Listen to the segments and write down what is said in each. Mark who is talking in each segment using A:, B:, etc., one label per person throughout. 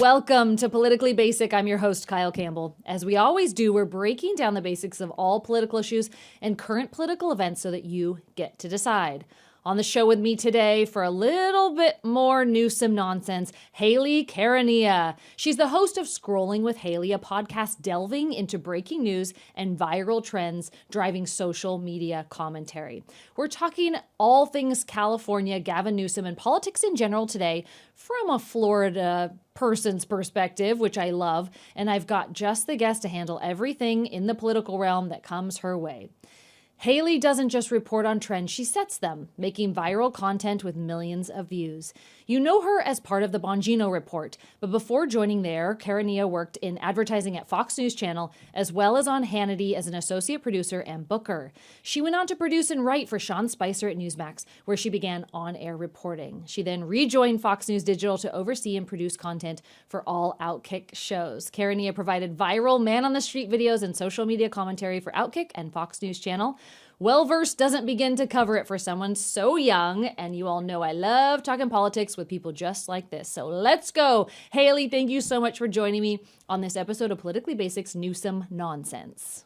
A: Welcome to Politically Basic. I'm your host, Kyle Campbell. As we always do, we're breaking down the basics of all political issues and current political events so that you get to decide. On the show with me today for a little bit more Newsom nonsense, Hayley Caronia. She's the host of Scrolling with Hayley, a podcast delving into breaking news and viral trends driving social media commentary. We're talking all things California, Gavin Newsom, and politics in general today from a Florida person's perspective, which I love. And I've got just the guest to handle everything in the political realm that comes her way. Hayley doesn't just report on trends, she sets them, making viral content with millions of views. You know her as part of the Bongino Report, but before joining there, Caronia worked in advertising at Fox News Channel, as well as on Hannity as an associate producer and booker. She went on to produce and write for Sean Spicer at Newsmax, where she began on-air reporting. She then rejoined Fox News Digital to oversee and produce content for all Outkick shows. Caronia provided viral man-on-the-street videos and social media commentary for Outkick and Fox News Channel. Well-versed doesn't begin to cover it for someone so young, and you all know I love talking politics with people just like this. So let's go. Hayley, thank you so much for joining me on this episode of Politically Basic's Newsom Nonsense.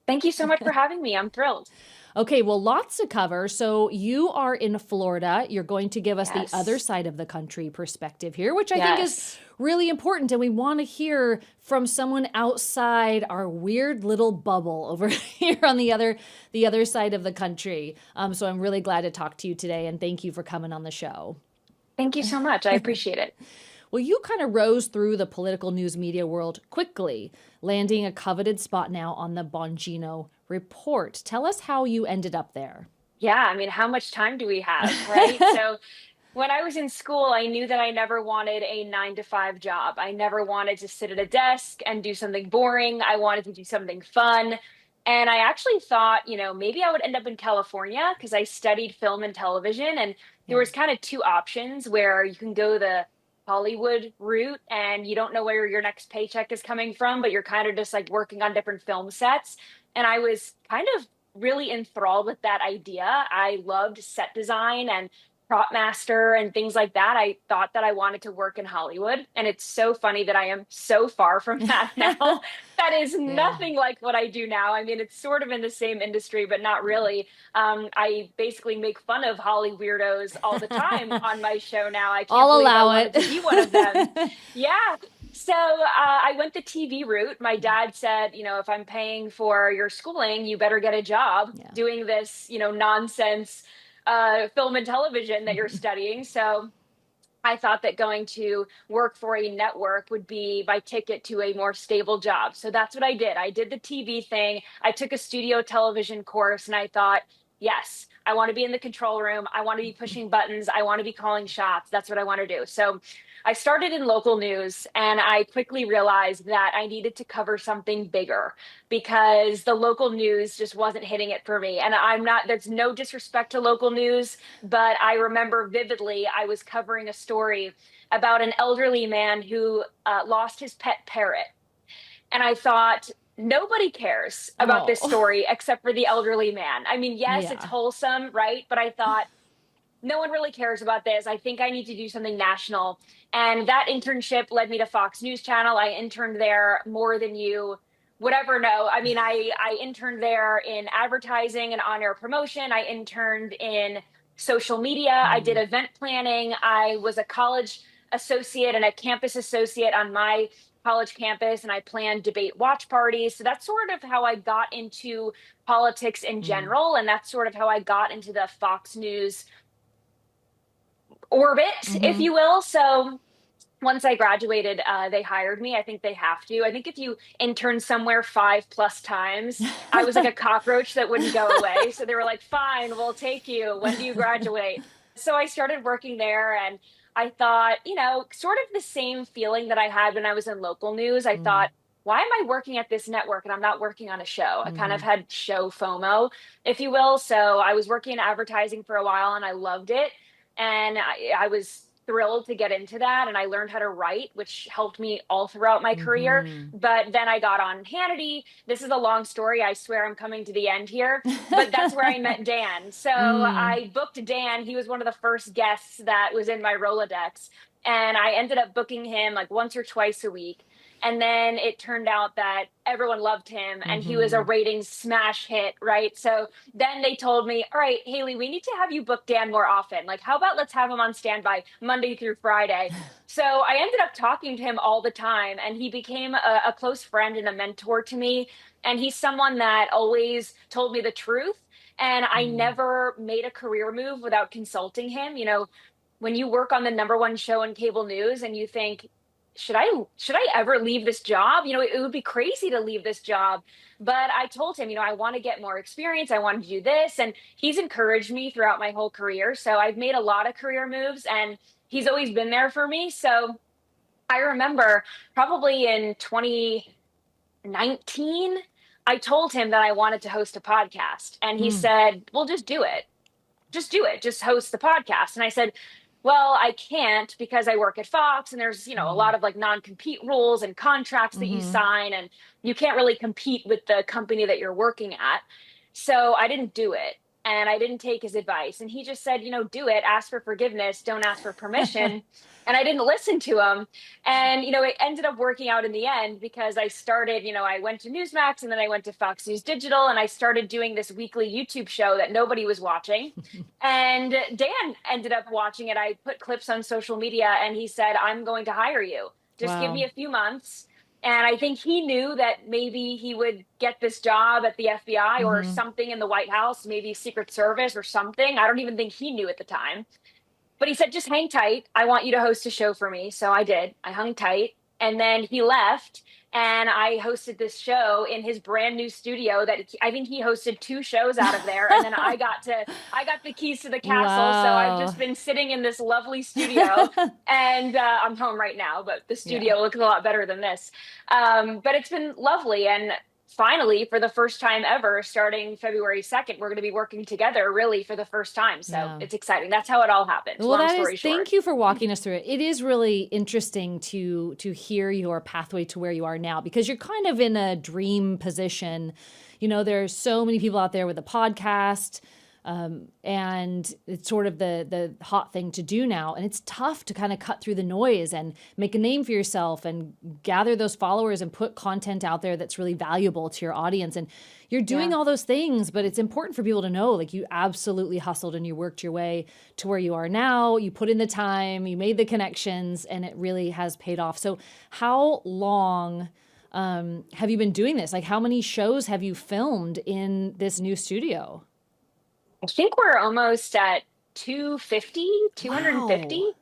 B: Thank you so much for having me. I'm thrilled.
A: Okay, well, lots to cover. So you are in Florida. You're going to give us the other side of the country perspective here, which I think is really important. And we want to hear from someone outside our weird little bubble over here on the other side of the country. So I'm really glad to talk to you today. And thank you for coming on the show.
B: Thank you so much. I appreciate it.
A: Well, you kind of rose through the political news media world quickly, landing a coveted spot now on the Bongino Report. Tell us how you ended up there.
B: Yeah, I mean, how much time do we have, right? So when I was in school, I knew that I never wanted a 9-to-5 job. I never wanted to sit at a desk and do something boring. I wanted to do something fun. And I actually thought, maybe I would end up in California because I studied film and television. And there was kind of two options where you can go the Hollywood route and you don't know where your next paycheck is coming from, but you're kind of just like working on different film sets. And I was kind of really enthralled with that idea. I loved set design and prop master and things like that. I thought that I wanted to work in Hollywood. And it's so funny that I am so far from that now. That is nothing like what I do now. I mean, it's sort of in the same industry, but not really. I basically make fun of Holly weirdos all the time on my show now. I can't
A: I'll
B: believe
A: allow
B: I
A: it.
B: wanted to be one of them. Yeah. So I went the TV route. My dad said, if I'm paying for your schooling, you better get a job doing this, nonsense film and television that you're studying. So I thought that going to work for a network would be my ticket to a more stable job. So that's what I did. I did the TV thing. I took a studio television course and I thought, yes, I want to be in the control room. I want to be pushing buttons. I want to be calling shots. That's what I want to do. So I started in local news and I quickly realized that I needed to cover something bigger because the local news just wasn't hitting it for me. And there's no disrespect to local news, but I remember vividly I was covering a story about an elderly man who lost his pet parrot. And I thought, nobody cares about this story except for the elderly man. I mean, yes, it's wholesome, right? But I thought, no one really cares about this. I think I need to do something national. And that internship led me to Fox News Channel. I interned there more than you would ever know. I mean, I interned there in advertising and on-air promotion. I interned in social media. I did event planning. I was a college associate and a campus associate on my college campus, and I planned debate watch parties. So that's sort of how I got into politics in general. And that's sort of how I got into the Fox News orbit, if you will. So once I graduated, they hired me. I think they have to. I think if you intern somewhere 5+ times, I was like a cockroach that wouldn't go away. So they were like, fine, we'll take you. When do you graduate? So I started working there and I thought, sort of the same feeling that I had when I was in local news. I thought, why am I working at this network and I'm not working on a show? I kind of had show FOMO, if you will. So I was working in advertising for a while and I loved it. And I was thrilled to get into that. And I learned how to write, which helped me all throughout my career. But then I got on Hannity. This is a long story. I swear I'm coming to the end here. But that's where I met Dan. So I booked Dan. He was one of the first guests that was in my Rolodex. And I ended up booking him like once or twice a week. And then it turned out that everyone loved him and he was a ratings smash hit, right? So then they told me, all right, Hayley, we need to have you book Dan more often. Like, how about let's have him on standby Monday through Friday? So I ended up talking to him all the time, and he became a close friend and a mentor to me. And he's someone that always told me the truth. And I never made a career move without consulting him. You know, when you work on the number one show in cable news and you think, should I ever leave this job? You know, it would be crazy to leave this job. But I told him, you know, I want to get more experience. I want to do this. And he's encouraged me throughout my whole career. So I've made a lot of career moves and he's always been there for me. So I remember probably in 2019, I told him that I wanted to host a podcast. And he said, well, just do it. Just do it. Just host the podcast. And I said, well, I can't because I work at Fox and there's, you know, a lot of like non-compete rules and contracts that you sign and you can't really compete with the company that you're working at. So I didn't do it and I didn't take his advice. And he just said, you know, do it, ask for forgiveness, don't ask for permission. And I didn't listen to him. And, you know, it ended up working out in the end because I started, you know, I went to Newsmax and then I went to Fox News Digital and I started doing this weekly YouTube show that nobody was watching. And Dan ended up watching it. I put clips on social media and he said, I'm going to hire you. Just give me a few months. And I think he knew that maybe he would get this job at the FBI or something in the White House, maybe Secret Service or something. I don't even think he knew at the time. But he said, just hang tight. I want you to host a show for me. So I did. I hung tight. And then he left and I hosted this show in his brand new studio that I think he hosted 2 shows out of there. And then I got the keys to the castle.
A: Wow.
B: So I've just been sitting in this lovely studio and I'm home right now, but the studio looks a lot better than this. But it's been lovely. And finally, for the first time ever, starting February 2nd, we're going to be working together really for the first time. So it's exciting. That's how it all happened.
A: Well,
B: Long story short.
A: Thank you for walking us through it. It is really interesting to hear your pathway to where you are now because you're kind of in a dream position. You know, there's so many people out there with a podcast. And it's sort of the hot thing to do now. And it's tough to kind of cut through the noise and make a name for yourself and gather those followers and put content out there that's really valuable to your audience. And you're doing all those things, but it's important for people to know, like, you absolutely hustled and you worked your way to where you are now. You put in the time, you made the connections, and it really has paid off. So how long have you been doing this? Like, how many shows have you filmed in this new studio?
B: I think we're almost at 250. Wow.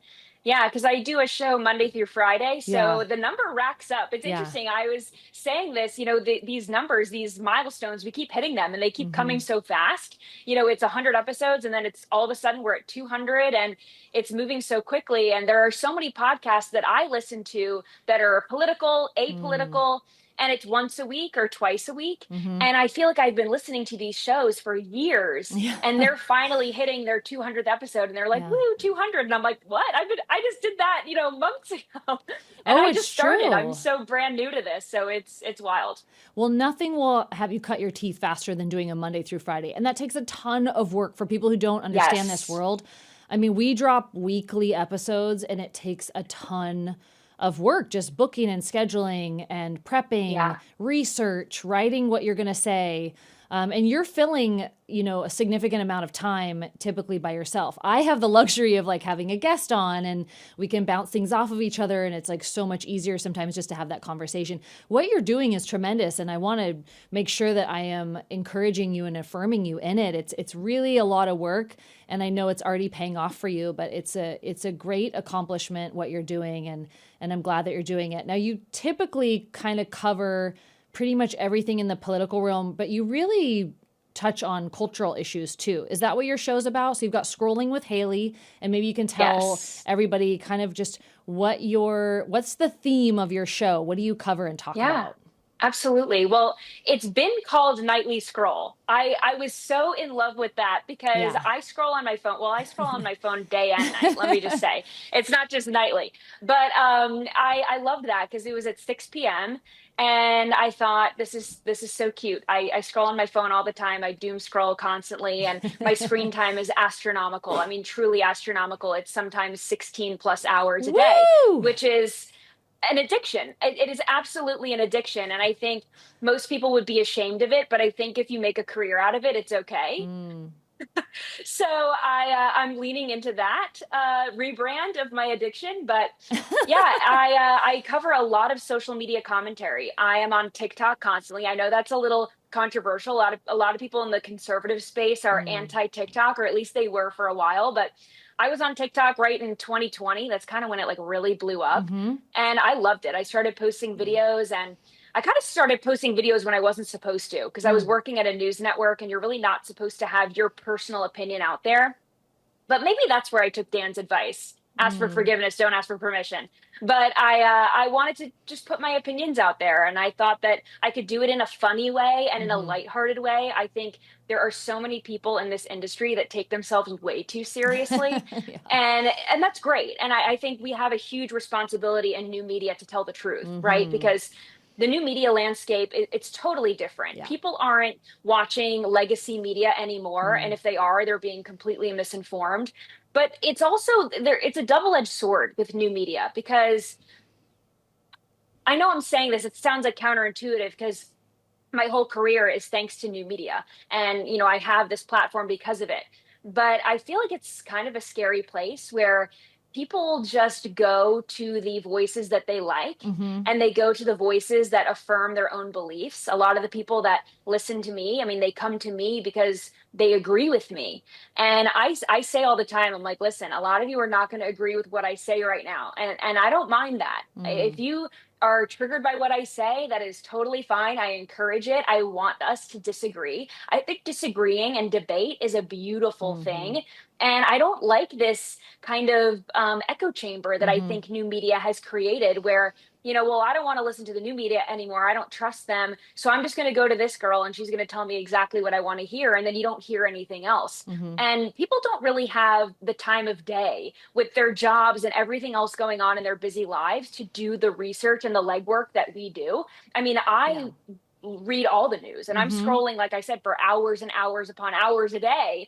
B: Yeah, because I do a show Monday through Friday. So the number racks up. It's interesting. I was saying this, you know, these numbers, these milestones, we keep hitting them and they keep coming so fast. You know, it's 100 episodes and then it's all of a sudden we're at 200 and it's moving so quickly. And there are so many podcasts that I listen to that are political, apolitical, and it's once a week or twice a week. And I feel like I've been listening to these shows for years and they're finally hitting their 200th episode and they're like, woo, 200. And I'm like, what? I just did that, you know, months ago. And I just started. I'm so brand new to this. So it's wild.
A: Well, nothing will have you cut your teeth faster than doing a Monday through Friday. And that takes a ton of work for people who don't understand this world. I mean, we drop weekly episodes and it takes a ton of work, just booking and scheduling and prepping, research, writing what you're going to say. And you're filling, you know, a significant amount of time typically by yourself. I have the luxury of like having a guest on and we can bounce things off of each other. And it's like so much easier sometimes just to have that conversation. What you're doing is tremendous. And I want to make sure that I am encouraging you and affirming you in it. It's really a lot of work. And I know it's already paying off for you, but it's a great accomplishment what you're doing. And I'm glad that you're doing it. Now, you typically kind of cover pretty much everything in the political realm, but you really touch on cultural issues too. Is that what your show's about? So you've got Scrolling with Hayley, and maybe you can tell everybody kind of just what's the theme of your show? What do you cover and talk about?
B: Absolutely. Well, it's been called nightly scroll. I was so in love with that because
A: Yeah.
B: I scroll on my phone. Well, I scroll on my phone day and night. Let me just say, it's not just nightly. But I loved that because it was at 6 p.m. and I thought this is so cute. I scroll on my phone all the time. I doom scroll constantly, and my screen time is astronomical. I mean, truly astronomical. It's sometimes 16 plus hours a day,
A: Woo!
B: which is an addiction. It is absolutely an addiction. And I think most people would be ashamed of it, but I think if you make a career out of it, it's okay.
A: Mm.
B: So I'm leaning into that rebrand of my addiction. But yeah, I cover a lot of social media commentary. I am on TikTok constantly. I know that's a little controversial. A lot of people in the conservative space are
A: Mm.
B: anti TikTok, or at least they were for a while. But I was on TikTok right in 2020. That's kind of when it like really blew up,
A: Mm-hmm.
B: and I loved it. I started posting
A: Yeah.
B: videos, and I kind of started posting videos when I wasn't supposed to, because I was
A: Mm.
B: working at a news network and you're really not supposed to have your personal opinion out there. But maybe that's where I took Dan's advice. Ask for
A: Mm.
B: forgiveness, don't ask for permission. But I wanted to just put my opinions out there, and I thought that I could do it in a funny way and in a
A: Mm-hmm.
B: lighthearted way. I think there are so many people in this industry that take themselves way too seriously,
A: Yeah.
B: and that's great. And I think we have a huge responsibility in new media to tell the truth, right?
A: Mm-hmm.
B: Because the new media landscape, it's totally different.
A: Yeah.
B: People aren't watching legacy media anymore, and
A: Mm.
B: if they are, they're being completely misinformed. But it's also there, it's a double-edged sword with new media, because I know I'm saying this, it sounds like counterintuitive, because my whole career is thanks to new media, and I have this platform because of it. But I feel like it's kind of a scary place where people just go to the voices that they like,
A: Mm-hmm.
B: and they go to the voices that affirm their own beliefs. A lot of the people that listen to me, I mean, they come to me because they agree with me. And I say all the time, I'm like, listen, a lot of you are not going to agree with what I say right now, and I don't mind that.
A: Mm.
B: If you are triggered by what I say, that is totally fine. I encourage it. I want us to disagree. I think disagreeing and debate is a beautiful
A: Mm-hmm.
B: thing. And I don't like this kind of echo chamber that I
A: Mm-hmm.
B: think new media has created, where, well, I don't want to listen to the new media anymore. I don't trust them. So I'm just going to go to this girl and she's going to tell me exactly what I want to hear. And then you don't hear anything else.
A: Mm-hmm.
B: And people don't really have the time of day with their jobs and everything else going on in their busy lives to do the research and the legwork that we do. I mean,
A: Yeah.
B: I read all the news, and I'm
A: Mm-hmm.
B: scrolling, like I said, for hours and hours upon hours a day.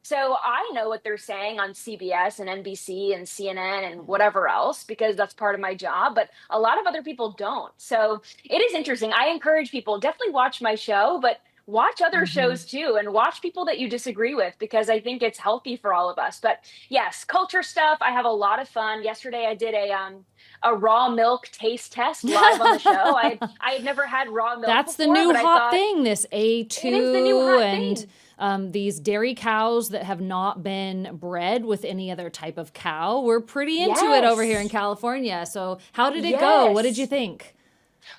B: So I know what they're saying on CBS and NBC and CNN and
A: Yeah.
B: whatever else, because that's part of my job. But a lot of other people don't. So it is interesting. I encourage people, definitely watch my show, but watch other
A: Mm-hmm.
B: shows too, and watch people that you disagree with, because I think it's healthy for all of us. But yes, culture stuff, I have a lot of fun. Yesterday I did a raw milk taste test live on the show. I had never had raw milk
A: That's the
B: before,
A: new
B: but I
A: hot
B: thought
A: thing, this
B: it is the new
A: A2
B: hot
A: and
B: thing.
A: these dairy cows that have not been bred with any other type of cow. We're pretty into it over here in
B: Yes.
A: California. So, how did it go? What did you
B: Yes.
A: think?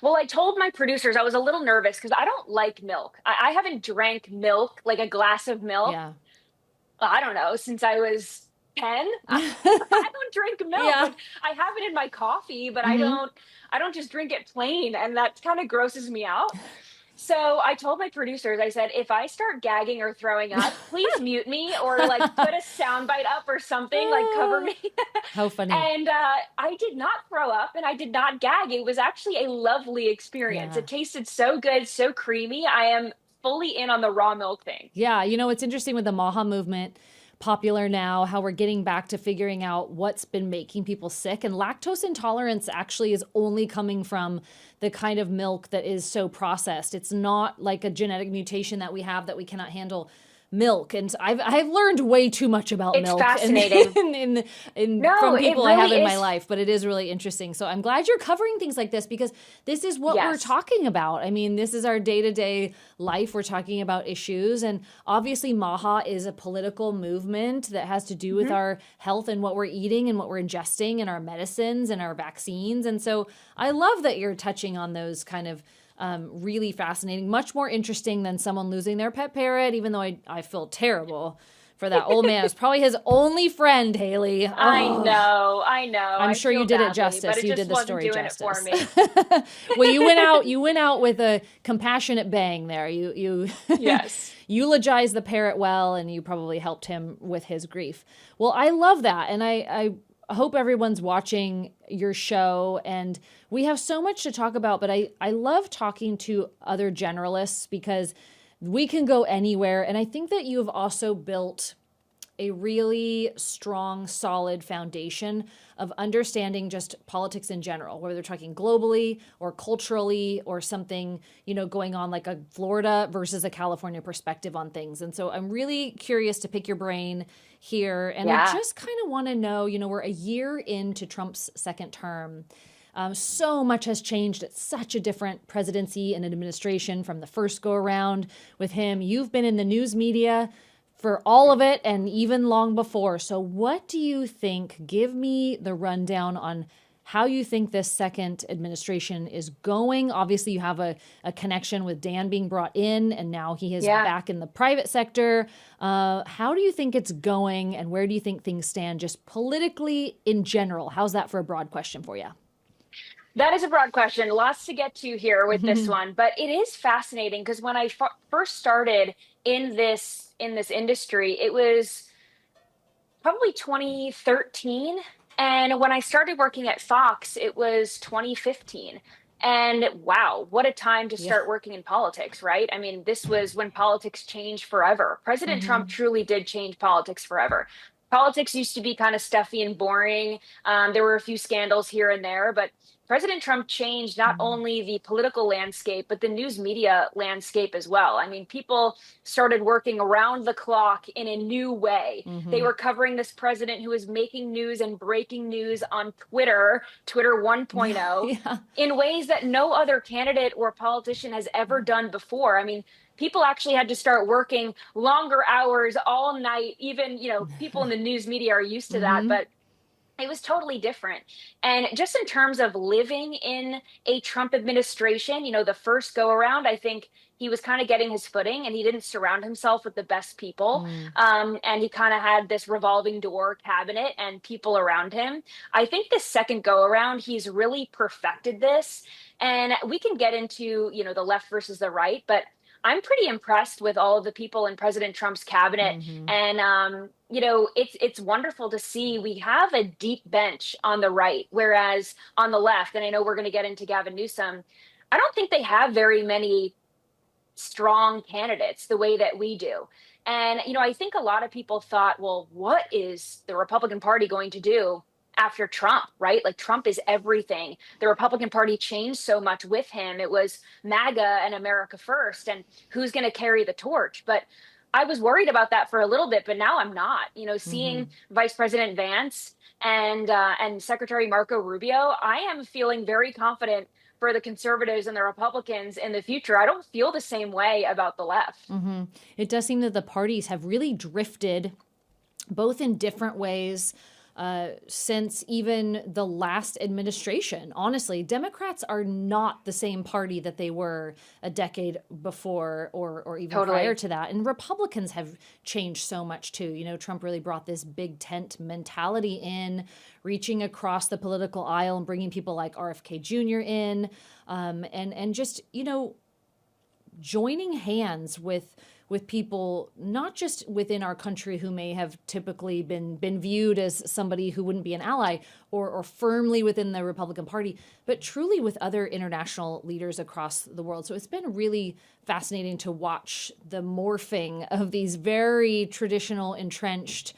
B: Well, I told my producers I was a little nervous because I don't like milk. I haven't drank milk, like a glass of milk,
A: Yeah.
B: I don't know, since I was 10. I don't drink milk.
A: Yeah.
B: Like, I have it in my coffee, but I
A: Hmm.
B: don't I don't just drink it plain, and that kind of grosses me out. So I told my producers, I said, if I start gagging or throwing up, please mute me, or like put a soundbite up or something, like cover me.
A: How funny.
B: And I did not throw up and I did not gag. It was actually a lovely experience.
A: Yeah.
B: It tasted so good, so creamy. I am fully in on the raw milk thing.
A: Yeah, it's interesting with the Maha movement popular now, how we're getting back to figuring out what's been making people sick. And lactose intolerance actually is only coming from the kind of milk that is so processed. It's not like a genetic mutation that we have that we cannot handle milk. And I've learned way too much about
B: It's
A: milk
B: fascinating. No,
A: from
B: it
A: people I have
B: really
A: in my
B: is.
A: life, but it is really interesting. So I'm glad you're covering things like this, because this is what we're
B: Yes.
A: talking about. I mean, this is our day-to-day life. We're talking about issues, and obviously Maha is a political movement that has to do with
B: Mhm.
A: our health and what we're eating and what we're ingesting and our medicines and our vaccines. And so I love that you're touching on those kind of really fascinating, much more interesting than someone losing their pet parrot, even though I feel terrible for that old man. It's probably his only friend, Hayley.
B: I
A: Oh.
B: know.
A: I'm
B: I
A: sure
B: feel
A: you did it
B: badly,
A: justice.
B: but it
A: You
B: just
A: did the
B: wasn't
A: story
B: doing it for
A: justice.
B: me.
A: Well, you went out with a compassionate bang there. You
B: Yes.
A: eulogized the parrot well, and you probably helped him with his grief. Well, I love that, and I hope everyone's watching your show. And we have so much to talk about, but I love talking to other generalists because we can go anywhere. And I think that you've also built a really strong, solid foundation of understanding just politics in general, whether they're talking globally or culturally or something, going on like a Florida versus a California perspective on things. And so I'm really curious to pick your brain here. And I just kind of want to know, we're a year into Trump's second term. So much has changed. It's such a different presidency and administration from the first go around with him. You've been in the news media for all of it and even long before. So what do you think? Give me the rundown on how you think this second administration is going. Obviously, you have a connection with Dan being brought in, and now he is back in the private sector. How do you think it's going, and where do you think things stand just politically in general? How's that for a broad question for you?
B: That is a broad question. Lots to get to here with this one, but it is fascinating because when I first started in this industry, it was probably 2013, and when I started working at Fox, it was 2015. And wow, what a time to start working in politics, right? I mean, this was when politics changed forever. President Trump truly did change politics forever. Politics used to be kind of stuffy and boring. There were a few scandals here and there, but President Trump changed not only the political landscape, but the news media landscape as well. I mean, people started working around the clock in a new way. They were covering this president who was making news and breaking news on Twitter 1.0, in ways that no other candidate or politician has ever done before. I mean, people actually had to start working longer hours all night. Even, people in the news media are used to that, but it was totally different. And just in terms of living in a Trump administration, the first go around, I think he was kind of getting his footing and he didn't surround himself with the best people. And he kind of had this revolving door cabinet and people around him. I think this second go around, he's really perfected this. And we can get into, the left versus the right, but I'm pretty impressed with all of the people in President Trump's cabinet. And, it's wonderful to see we have a deep bench on the right, whereas on the left, and I know we're going to get into Gavin Newsom, I don't think they have very many strong candidates the way that we do. And, I think a lot of people thought, well, what is the Republican Party going to do after Trump, right? Like Trump is everything. The Republican Party changed so much with him. It was MAGA and America first, and who's going to carry the torch? But I was worried about that for a little bit, but now I'm not. Seeing Vice President Vance and Secretary Marco Rubio, I am feeling very confident for the conservatives and the Republicans in the future. I don't feel the same way about the left.
A: It does seem that the parties have really drifted both in different ways since even the last administration. Honestly, Democrats are not the same party that they were a decade before or even prior to that. And Republicans have changed so much too. Trump really brought this big tent mentality in, reaching across the political aisle and bringing people like RFK Jr. in, and just, joining hands with people, not just within our country who may have typically been viewed as somebody who wouldn't be an ally or firmly within the Republican Party, but truly with other international leaders across the world. So it's been really fascinating to watch the morphing of these very traditional, entrenched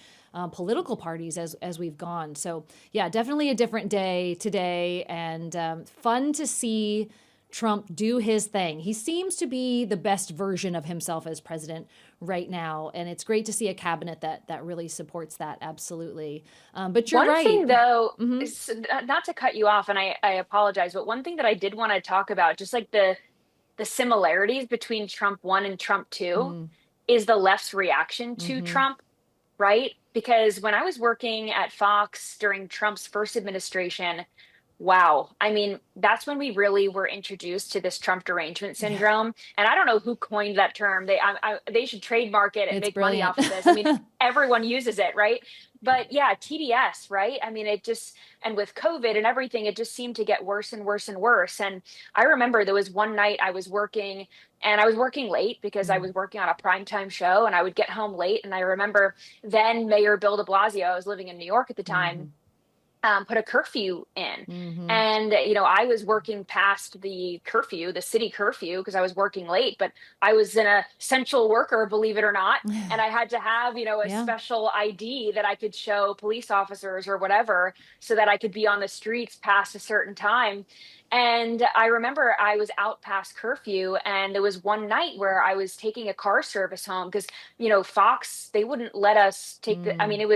A: political parties as we've gone. So yeah, definitely a different day today, and fun to see Trump do his thing. He seems to be the best version of himself as president right now, and it's great to see a cabinet that really supports that. Absolutely. But you're right.
B: One thing, though, is, not to cut you off, and I apologize, but one thing that I did want to talk about, just like the similarities between Trump 1 and Trump 2, is the left's reaction to Trump, right? Because when I was working at Fox during Trump's first administration, Wow. I mean, that's when we really were introduced to this Trump derangement
A: Yeah,
B: syndrome. And I don't know who coined that term. They should trademark it and
A: it's
B: make money
A: brilliant.
B: off of this. I mean, everyone uses it, right? But yeah, TDS, right? I mean, it just, and with COVID and everything, it just seemed to get worse and worse and worse. And I remember there was one night I was working and I was working late because I
A: Mm,
B: was working on a primetime show and I would get home late. And I remember then Mayor Bill de Blasio, I was living in New York at the time,
A: mhm,
B: put a curfew in.
A: mhm.
B: And, I was working past the curfew, the city curfew, because I was working late, but I was an essential worker, believe it or not. And I had to have, a
A: Yeah.
B: special ID that I could show police officers or whatever so that I could be on the streets past a certain time. And I remember I was out past curfew, and there was one night where I was taking a car service home because, Fox, they wouldn't let us take I
A: Mm,
B: mean,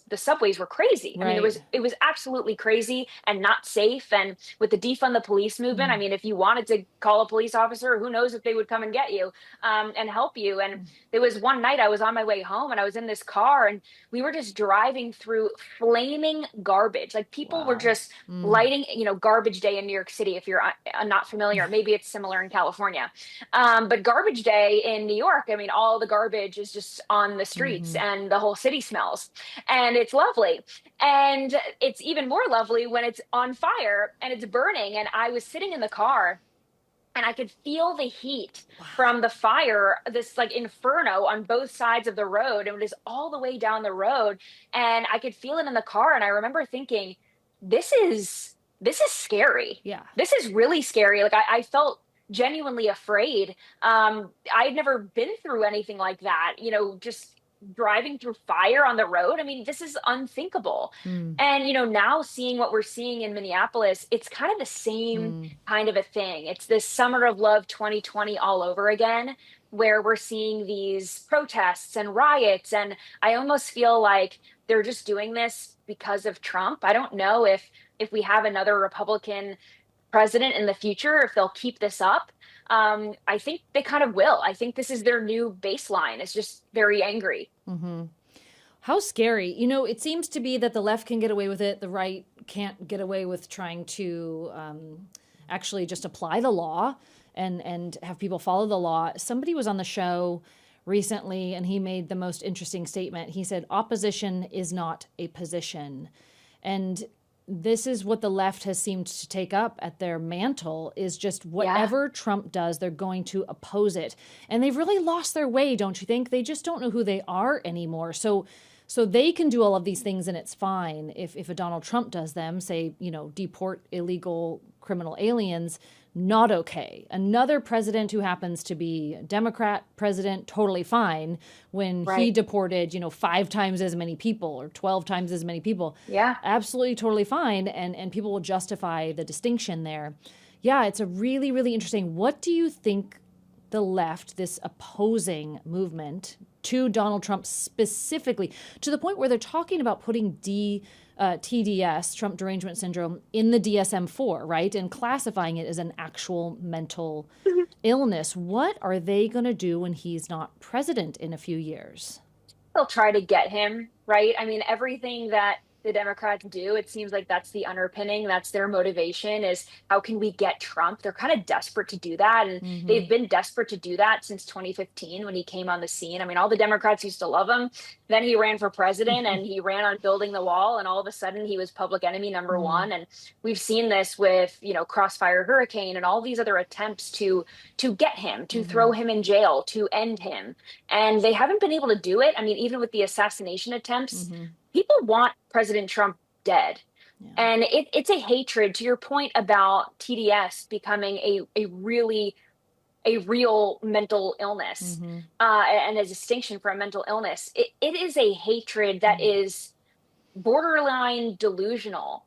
B: the subways were crazy. I mean,
A: right.
B: it was absolutely crazy and not safe. And with the defund the police movement, I
A: Mm,
B: mean, if you wanted to call a police officer, who knows if they would come and get you, and help you. And there was one night I was on my way home and I was in this car and we were just driving through flaming garbage. Like people were
A: wow.
B: just
A: Mm,
B: lighting, garbage day in New York City. If you're not familiar, maybe it's similar in California. But garbage day in New York, I mean, all the garbage is just on the streets
A: mhm.
B: and the whole city smells. And it's lovely. And it's even more lovely when it's on fire and it's burning. And I was sitting in the car and I could feel the heat
A: Wow.
B: from the fire, this like inferno on both sides of the road. And it was all the way down the road. And I could feel it in the car. And I remember thinking, this is scary.
A: Yeah.
B: This is really scary. Like I felt genuinely afraid. I'd never been through anything like that, just driving through fire on the road. I mean, this is unthinkable.
A: Mm,
B: And, now seeing what we're seeing in Minneapolis, it's kind of the same
A: mm,
B: kind of a thing. It's this Summer of Love 2020 all over again, where we're seeing these protests and riots. And I almost feel like they're just doing this because of Trump. I don't know if we have another Republican president in the future, if they'll keep this up. I think they kind of will. I think this is their new baseline. It's just very angry.
A: mhm. How scary. You know, it seems to be that the left can get away with it, the right can't get away with trying to actually just apply the law and have people follow the law. Somebody was on the show recently and he made the most interesting statement. He said, opposition is not a position. And this is what the left has seemed to take up at their mantle is just
B: Yeah.
A: whatever Trump does, they're going to oppose it. And they've really lost their way, don't you think? They just don't know who they are anymore. So they can do all of these things and it's fine if a Donald Trump does them, say, deport illegal criminal aliens, not okay. Another president who happens to be a Democrat president, totally fine. When he
B: Right.
A: deported, 5 times as many people or 12 times as many people,
B: Yeah.
A: absolutely totally fine. And people will justify the distinction there. Yeah, it's a really, really interesting. What do you think the left, this opposing movement to Donald Trump specifically, to the point where they're talking about putting TDS, Trump derangement syndrome, in the DSM-4, right? And classifying it as an actual mental illness. What are they going to do when he's not president in a few years?
B: They'll try to get him, right? I mean, everything that the Democrats do, it seems like that's the underpinning, that's their motivation is how can we get Trump? They're kind of desperate to do that. And
A: Mm-hmm.
B: they've been desperate to do that since 2015 when he came on the scene. I mean, all the Democrats used to love him. Then he ran for president and he ran on building the wall. And all of a sudden he was public enemy number
A: Mm-hmm.
B: one. And we've seen this with, Crossfire Hurricane and all these other attempts to get him, to
A: Mm-hmm.
B: throw him in jail, to end him. And they haven't been able to do it. I mean, even with the assassination attempts,
A: Mm-hmm.
B: people want President Trump dead.
A: Yeah.
B: And it's a hatred to your point about TDS becoming a real mental illness,
A: Mm-hmm.
B: and a distinction from a mental illness. It is a hatred that
A: Mm-hmm.
B: is borderline delusional.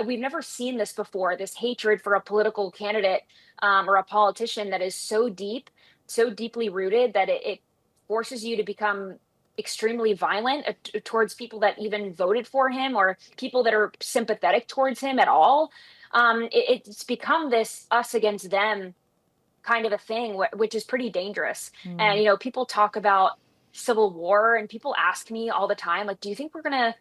B: We've never seen this before, this hatred for a political candidate, or a politician that is so deep, so deeply rooted that it forces you to become extremely violent, towards people that even voted for him or people that are sympathetic towards him at all. It's become this us against them kind of a thing, which is pretty dangerous. And, people talk about civil war and people ask me all the time, like, do you think we're going to,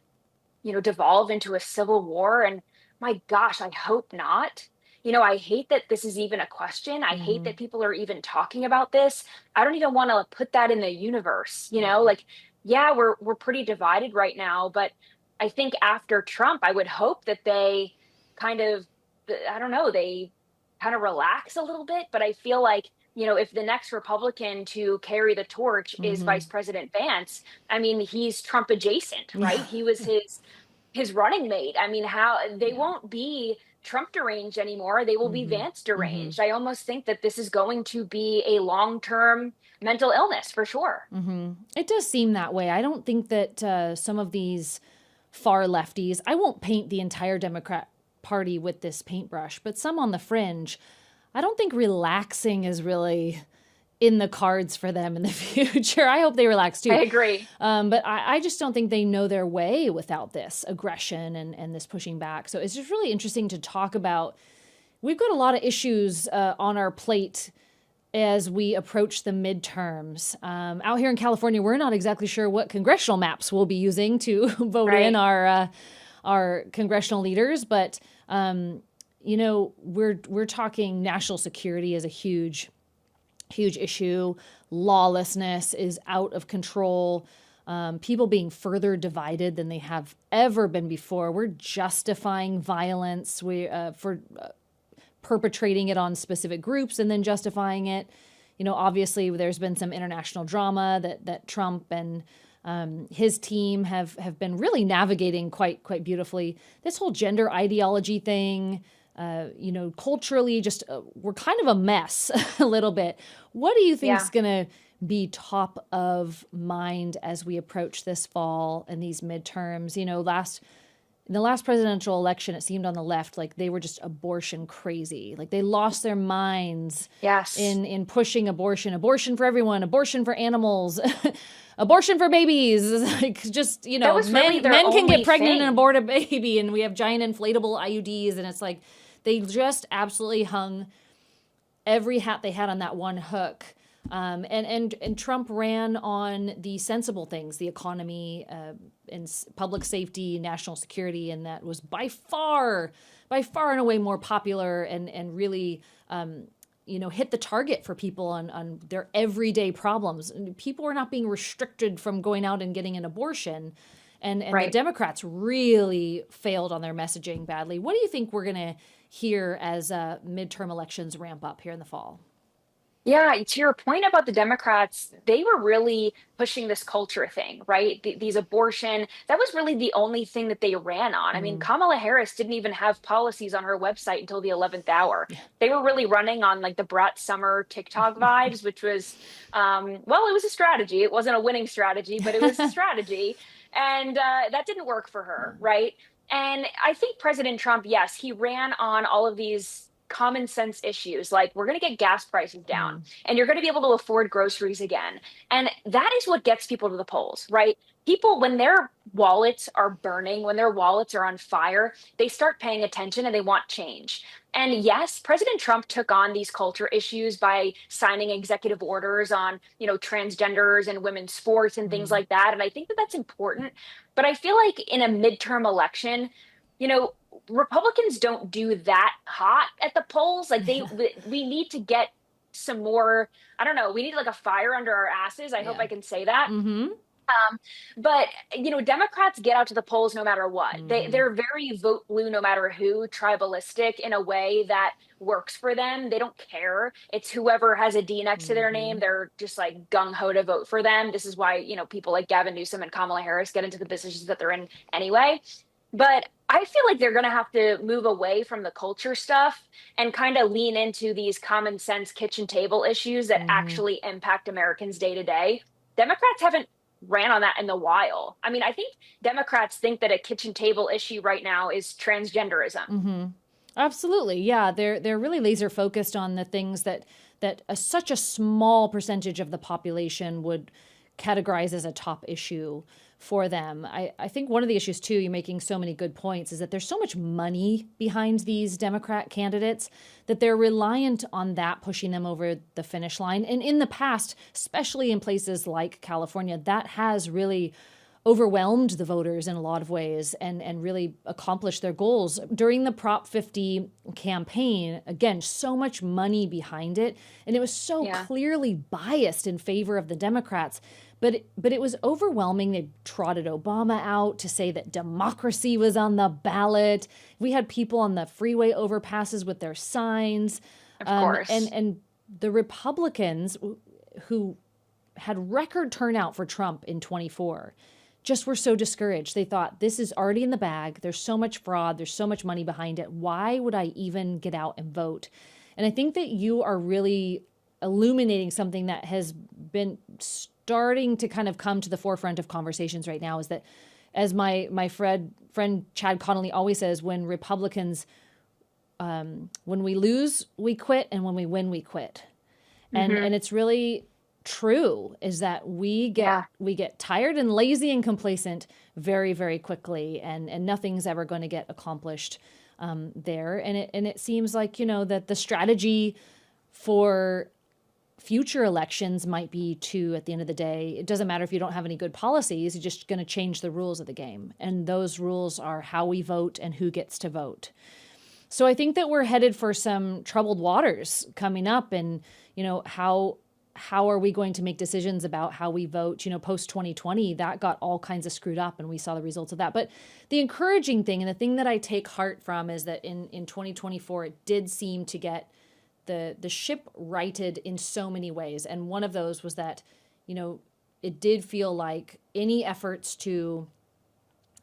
B: devolve into a civil war? And my gosh, I hope not. I hate that this is even a question. I hate
A: Hmm.
B: that people are even talking about this. I don't even want to put that in the universe,
A: Yeah.
B: like, yeah, we're pretty divided right now, but I think after Trump, I would hope that they kind of, I don't know, they kind of relax a little bit, but I feel like, if the next Republican to carry the torch is
A: Hmm.
B: Vice President Vance, I mean, he's Trump adjacent,
A: Yeah.
B: right? He was his running mate. I mean, how they
A: Yeah.
B: won't be Trump deranged anymore. They will be
A: Hmm.
B: Vance
A: Hmm.
B: deranged. I almost think that this is going to be a long-term mental illness for sure.
A: Hmm. It does seem that way. I don't think that some of these far lefties, I won't paint the entire Democrat Party with this paintbrush, but some on the fringe, I don't think relaxing is really in the cards for them in the future. I hope they relax
B: I
A: too.
B: agree.
A: But I just don't think they know their way without this aggression and this pushing back. So it's just really interesting to talk about. We've got a lot of issues on our plate as we approach the midterms. Out here in California, we're not exactly sure what congressional maps we'll be using to vote in
B: Right.
A: our congressional leaders, but we're talking national security as a huge issue. Lawlessness is out of control. People being further divided than they have ever been before. We're justifying violence. For perpetrating it on specific groups and then justifying it. Obviously, there's been some international drama that Trump and his team have been really navigating quite beautifully. This whole gender ideology thing, culturally, just we're kind of a mess a little bit. What do you think's
B: Yeah.
A: going to be top of mind as we approach this fall and these midterms? In the last presidential election, it seemed on the left like they were just abortion crazy. Like they lost their minds
B: Yes.
A: in pushing abortion for everyone, abortion for animals, abortion for babies. Like just,
B: That was really
A: men
B: their
A: can get
B: only
A: pregnant and
B: thing.
A: abort a baby, and we have giant inflatable IUDs, and it's like they just absolutely hung every hat they had on that one hook. And Trump ran on the sensible things, the economy, and public safety, national security, and that was by far and away more popular and really, hit the target for people on their everyday problems. People were not being restricted from going out and getting an abortion. And the
B: Right.
A: Democrats really failed on their messaging badly. What do you think we're going to hear as midterm elections ramp up here in the fall?
B: Yeah, to your point about the Democrats, they were really pushing this culture thing, right? These abortion, that was really the only thing that they ran on. I mean,
A: Mm.
B: Kamala Harris didn't even have policies on her website until the 11th hour. They were really running on like the Brett Summer TikTok vibes, which was, well, it was a strategy. It wasn't a winning strategy, but it was a strategy. And that didn't work for her, right? And I think President Trump, yes, he ran on all of these common sense issues like we're going to get gas prices down
A: Mm.
B: and you're going to be able to afford groceries again. And that is what gets people to the polls, right? People, when their wallets are burning, when their wallets are on fire, they start paying attention and they want change. And yes, President Trump took on these culture issues by signing executive orders on, transgenders and women's sports and things
A: Mm.
B: like that. And I think that that's important. But I feel like in a midterm election, you know, Republicans don't do that hot at the polls. Like we need to get some more, I don't know, we need like a fire under our asses. I hope
A: Yeah.
B: I can say that.
A: Mm-hmm.
B: But Democrats get out to the polls no matter what.
A: Mm-hmm.
B: They're very vote blue no matter who, tribalistic in a way that works for them. They don't care. It's whoever has a D next to their
A: Mm-hmm.
B: name. They're just like gung ho to vote for them. This is why, people like Gavin Newsom and Kamala Harris get into the positions that they're in anyway. But I feel like they're going to have to move away from the culture stuff and kind of lean into these common sense kitchen table issues that
A: Mm-hmm.
B: actually impact Americans day to day. Democrats haven't ran on that in the while. I mean, I think Democrats think that a kitchen table issue right now is transgenderism.
A: Mm-hmm. Absolutely. Yeah, they're really laser focused on the things that such a small percentage of the population would categorize as a top issue for them. I think one of the issues too, you're making so many good points, is that there's so much money behind these Democrat candidates that they're reliant on that pushing them over the finish line. And in the past, especially in places like California, that has really overwhelmed the voters in a lot of ways and really accomplished their goals. During the Prop 50 campaign, again, so much money behind it, and it was so clearly biased in favor of the Democrats. But it was overwhelming. They trotted Obama out to say that democracy was on the ballot. We had people on the freeway overpasses with their signs.
B: Of course.
A: And the Republicans who had record turnout for Trump in 24 just were so discouraged. They thought, this is already in the bag. There's so much fraud. There's so much money behind it. Why would I even get out and vote? And I think that you are really illuminating something that has been starting to kind of come to the forefront of conversations right now, is that, as my friend Chad Connolly always says, when Republicans, when we lose, we quit, and when we win, we quit. And it's really true, is that we get tired and lazy and complacent very, very quickly, and nothing's ever going to get accomplished there. And it seems like, that the strategy for future elections might be to, at the end of the day, it doesn't matter if you don't have any good policies, you're just going to change the rules of the game. And those rules are how we vote and who gets to vote. So I think that we're headed for some troubled waters coming up, and, how are we going to make decisions about how we vote? Post 2020, that got all kinds of screwed up, and we saw the results of that. But the encouraging thing, and the thing that I take heart from, is that in 2024, it did seem to get the ship righted in so many ways. And one of those was that, it did feel like any efforts to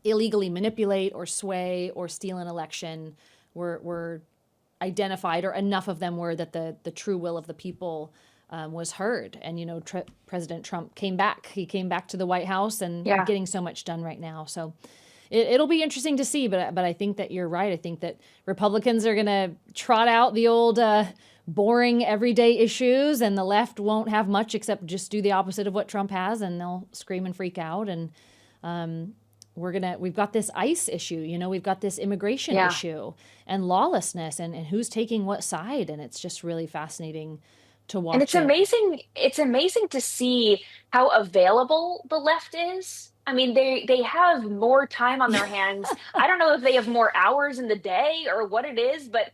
A: illegally manipulate or sway or steal an election were identified, or enough of them were, that the true will of the people was heard. And, President Trump came back. He came back to the White House, and getting so much done right now. So it'll be interesting to see. But I think that you're right. I think that Republicans are going to trot out the old boring everyday issues, and the left won't have much except just do the opposite of what Trump has, and they'll scream and freak out. And we've got this ICE issue, we've got this immigration issue and lawlessness, and who's taking what side. And it's just really fascinating to watch.
B: And it's amazing. It's amazing to see how available the left is. I mean, they have more time on their hands. I don't know if they have more hours in the day or what it is, but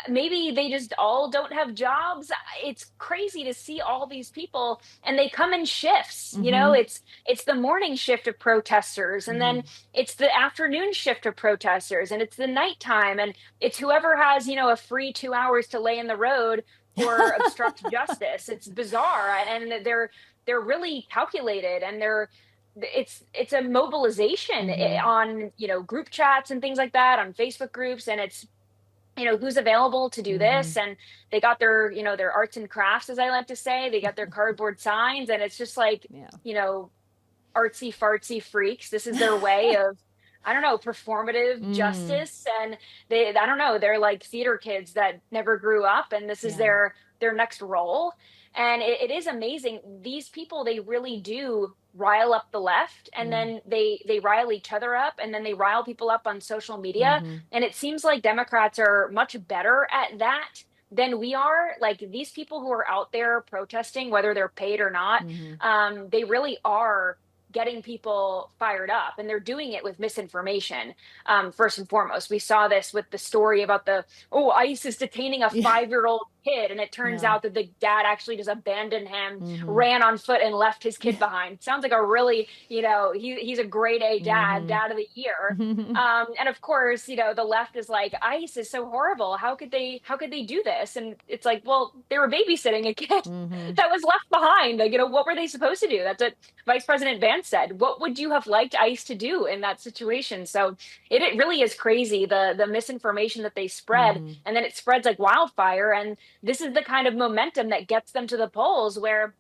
B: maybe they just all don't have jobs. It's crazy to see all these people, and they come in shifts. It's the morning shift of protesters, and then it's the afternoon shift of protesters, and it's the nighttime, and it's whoever has, a free 2 hours to lay in the road or obstruct justice. It's bizarre, and they're really calculated, and it's a mobilization on, group chats and things like that, on Facebook groups, and it's, who's available to do this. And they got their, their arts and crafts, as I like to say. They got their cardboard signs, and it's just like, artsy fartsy freaks. This is their way of, I don't know, performative justice. And I don't know, they're like theater kids that never grew up, and this is their next role. And it is amazing. These people, they really do rile up the left, and then they rile each other up, and then they rile people up on social media. And it seems like Democrats are much better at that than we are. Like, these people who are out there protesting, whether they're paid or not, they really are getting people fired up, and they're doing it with misinformation. First and foremost, we saw this with the story about ICE is detaining a 5-year-old kid, and it turns out that the dad actually just abandoned him, ran on foot, and left his kid behind. Sounds like a really, he's a grade A dad of the year. And of course, the left is like, ICE is so horrible. How could they do this? And it's like, well, they were babysitting a kid that was left behind. Like, what were they supposed to do? That's what Vice President Vance said. What would you have liked ICE to do in that situation? So it really is crazy, the misinformation that they spread, and then it spreads like wildfire. And this is the kind of momentum that gets them to the polls, where,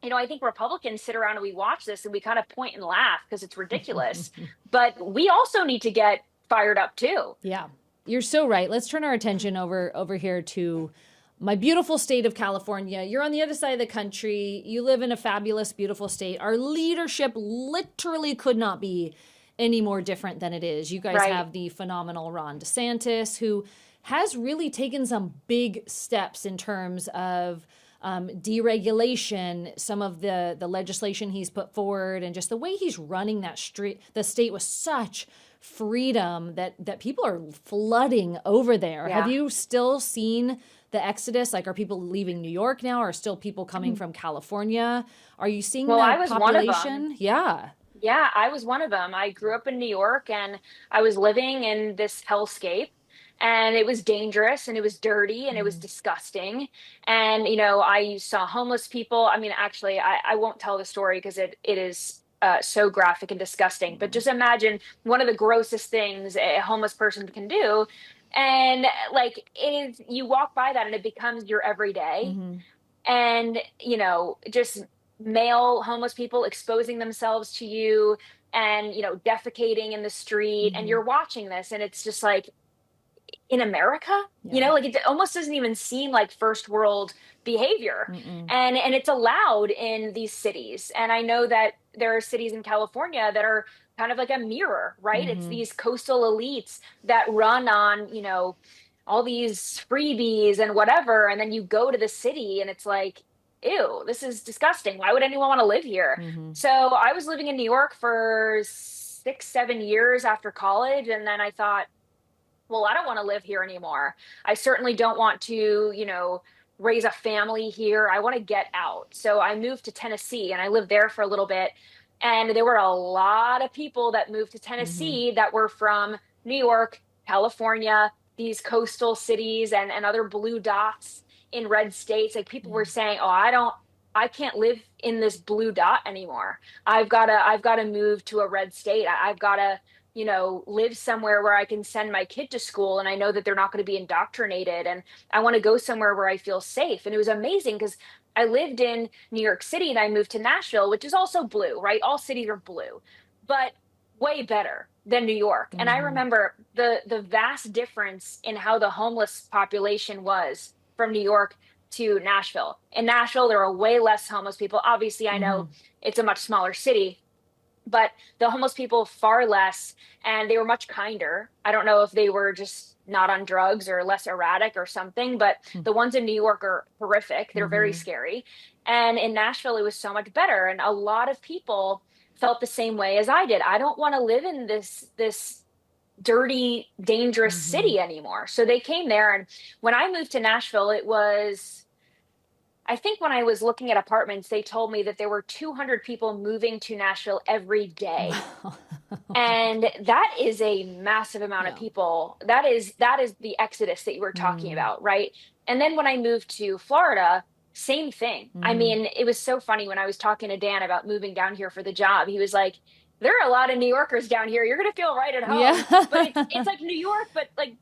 B: I think Republicans sit around and we watch this and we kind of point and laugh because it's ridiculous. But we also need to get fired up too.
A: Yeah, you're so right. Let's turn our attention over here to my beautiful state of California. You're on the other side of the country. You live in a fabulous, beautiful state. Our leadership literally could not be any more different than it is. You guys have the phenomenal Ron DeSantis, who has really taken some big steps in terms of deregulation, some of the legislation he's put forward, and just the way he's running the state with such freedom that people are flooding over there.
B: Yeah.
A: Have you still seen the exodus? Like, are people leaving New York now? Are still people coming from California? Are you seeing the
B: I was
A: population?
B: one of them.
A: Yeah.
B: Yeah, I was one of them. I grew up in New York and I was living in this hellscape, and it was dangerous and it was dirty and it was disgusting. And, I saw homeless people. I mean, actually, I won't tell the story because it is so graphic and disgusting. But just imagine one of the grossest things a homeless person can do. And like, you walk by that and it becomes your everyday. And, just male homeless people exposing themselves to you and, defecating in the street, and you're watching this and it's just like, in America, like it almost doesn't even seem like first world behavior. And it's allowed in these cities. And I know that there are cities in California that are kind of like a mirror, right? It's these coastal elites that run on, all these freebies and whatever. And then you go to the city and it's like, ew, this is disgusting. Why would anyone want to live here? So I was living in New York for 6-7 years after college. And then I thought, well, I don't want to live here anymore. I certainly don't want to, raise a family here. I want to get out. So I moved to Tennessee and I lived there for a little bit. And there were a lot of people that moved to Tennessee that were from New York, California, these coastal cities and other blue dots in red states. Like, people were saying, oh, I can't live in this blue dot anymore. I've got to move to a red state. I've got to, live somewhere where I can send my kid to school and I know that they're not going to be indoctrinated, and I want to go somewhere where I feel safe. And it was amazing because I lived in New York City and I moved to Nashville, which is also blue, right? All cities are blue, but way better than New York. And I remember the vast difference in how the homeless population was from New York to Nashville. In Nashville, there are way less homeless people. Obviously, I know it's a much smaller city, but the homeless people far less, and they were much kinder. I don't know if they were just not on drugs or less erratic or something, but the ones in New York are horrific. They're very scary. And in Nashville, it was so much better. And a lot of people felt the same way as I did. I don't want to live in this dirty, dangerous city anymore. So they came there. And when I moved to Nashville, it was, I think when I was looking at apartments, they told me that there were 200 people moving to Nashville every day. And that is a massive amount of people. That is the exodus that you were talking about, right? And then when I moved to Florida, same thing. I mean, it was so funny when I was talking to Dan about moving down here for the job. He was like, there are a lot of New Yorkers down here. You're going to feel right at home.
A: Yeah.
B: But it's like New York, but like